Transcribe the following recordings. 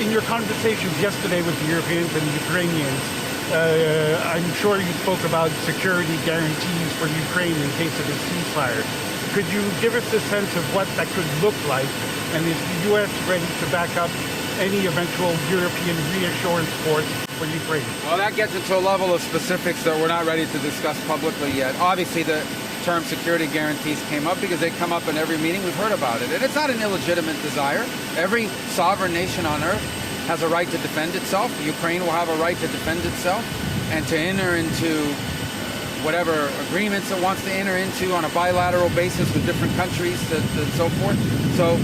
In your conversations yesterday with the Europeans and the Ukrainians, I'm sure you spoke about security guarantees for Ukraine in case of a ceasefire. Could you give us a sense of what that could look like, and is the U.S. ready to back up any eventual European reassurance force for Ukraine? Well, that gets into a level of specifics that we're not ready to discuss publicly yet. Obviously, the term security guarantees came up because they come up in every meeting. We've heard about it. And it's not an illegitimate desire. Every sovereign nation on earth has a right to defend itself. Ukraine will have a right to defend itself and to enter into whatever agreements it wants to enter into on a bilateral basis with different countries and so forth. So,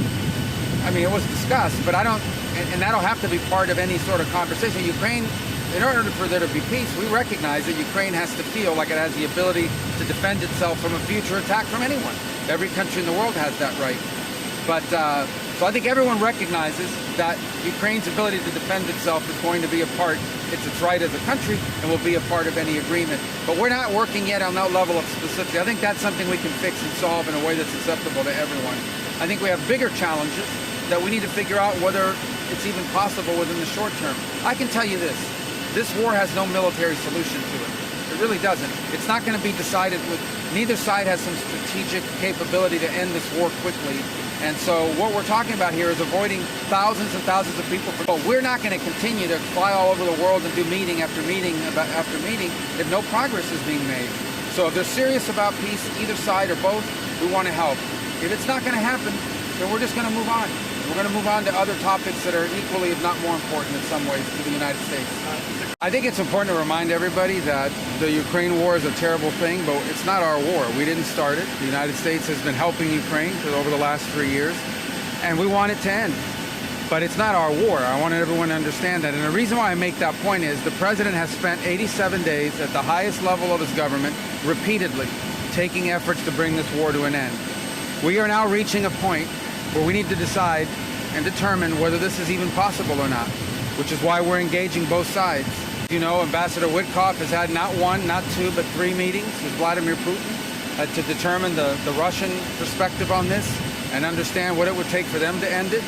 I mean, it was discussed, but I don't, and that'll have to be part of any sort of conversation. Ukraine, in order for there to be peace, we recognize that Ukraine has to feel like it has the ability to defend itself from a future attack from anyone. Every country in the world has that right. But so I think everyone recognizes that Ukraine's ability to defend itself is going to be a part, it's its right as a country, and will be a part of any agreement. But we're not working yet on that level of specificity. I think that's something we can fix and solve in a way that's acceptable to everyone. I think we have bigger challenges that we need to figure out whether it's even possible within the short term. I can tell you this war has no military solution to it. It really doesn't. It's not going to be decided with, neither side has some strategic capability to end this war quickly. And so what we're talking about here is avoiding thousands and thousands of people. But we're not going to continue to fly all over the world and do meeting after meeting after meeting if no progress is being made. So if they're serious about peace, either side or both, we want to help. If it's not going to happen, then we're just going to move on. We're going to move on to other topics that are equally, if not more important in some ways, to the United States. I think it's important to remind everybody that the Ukraine war is a terrible thing, but it's not our war. We didn't start it. The United States has been helping Ukraine for over the last 3 years, and we want it to end. But it's not our war. I want everyone to understand that. And the reason why I make that point is the president has spent 87 days at the highest level of his government repeatedly taking efforts to bring this war to an end. We are now reaching a point where we need to decide and determine whether this is even possible or not, which is why we're engaging both sides. You know, Ambassador Witkoff has had not one, not two, but 3 meetings with Vladimir Putin to determine the Russian perspective on this and understand what it would take for them to end it.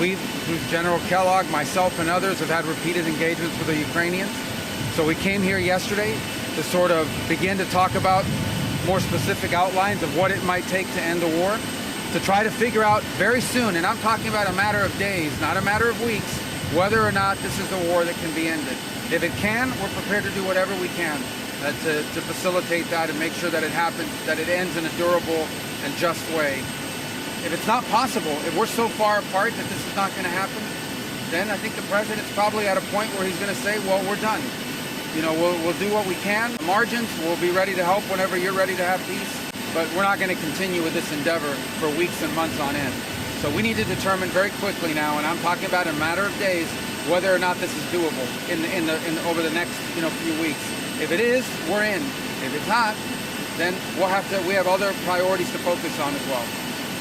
We, through General Kellogg, myself, and others, have had repeated engagements with the Ukrainians. So we came here yesterday to sort of begin to talk about more specific outlines of what it might take to end the war, to try to figure out very soon, and I'm talking about a matter of days, not a matter of weeks, whether or not this is a war that can be ended. If it can, we're prepared to do whatever we can to facilitate that and make sure that it happens, that it ends in a durable and just way. If it's not possible, if we're so far apart that this is not going to happen, then I think the president's probably at a point where he's going to say, well, we're done. You know, we'll do what we can. The margins, we'll be ready to help whenever you're ready to have peace. But we're not going to continue with this endeavor for weeks and months on end. So we need to determine very quickly now, and I'm talking about in a matter of days, whether or not this is doable over the next few weeks. If it is, we're in. If it's not, then we have other priorities to focus on as well.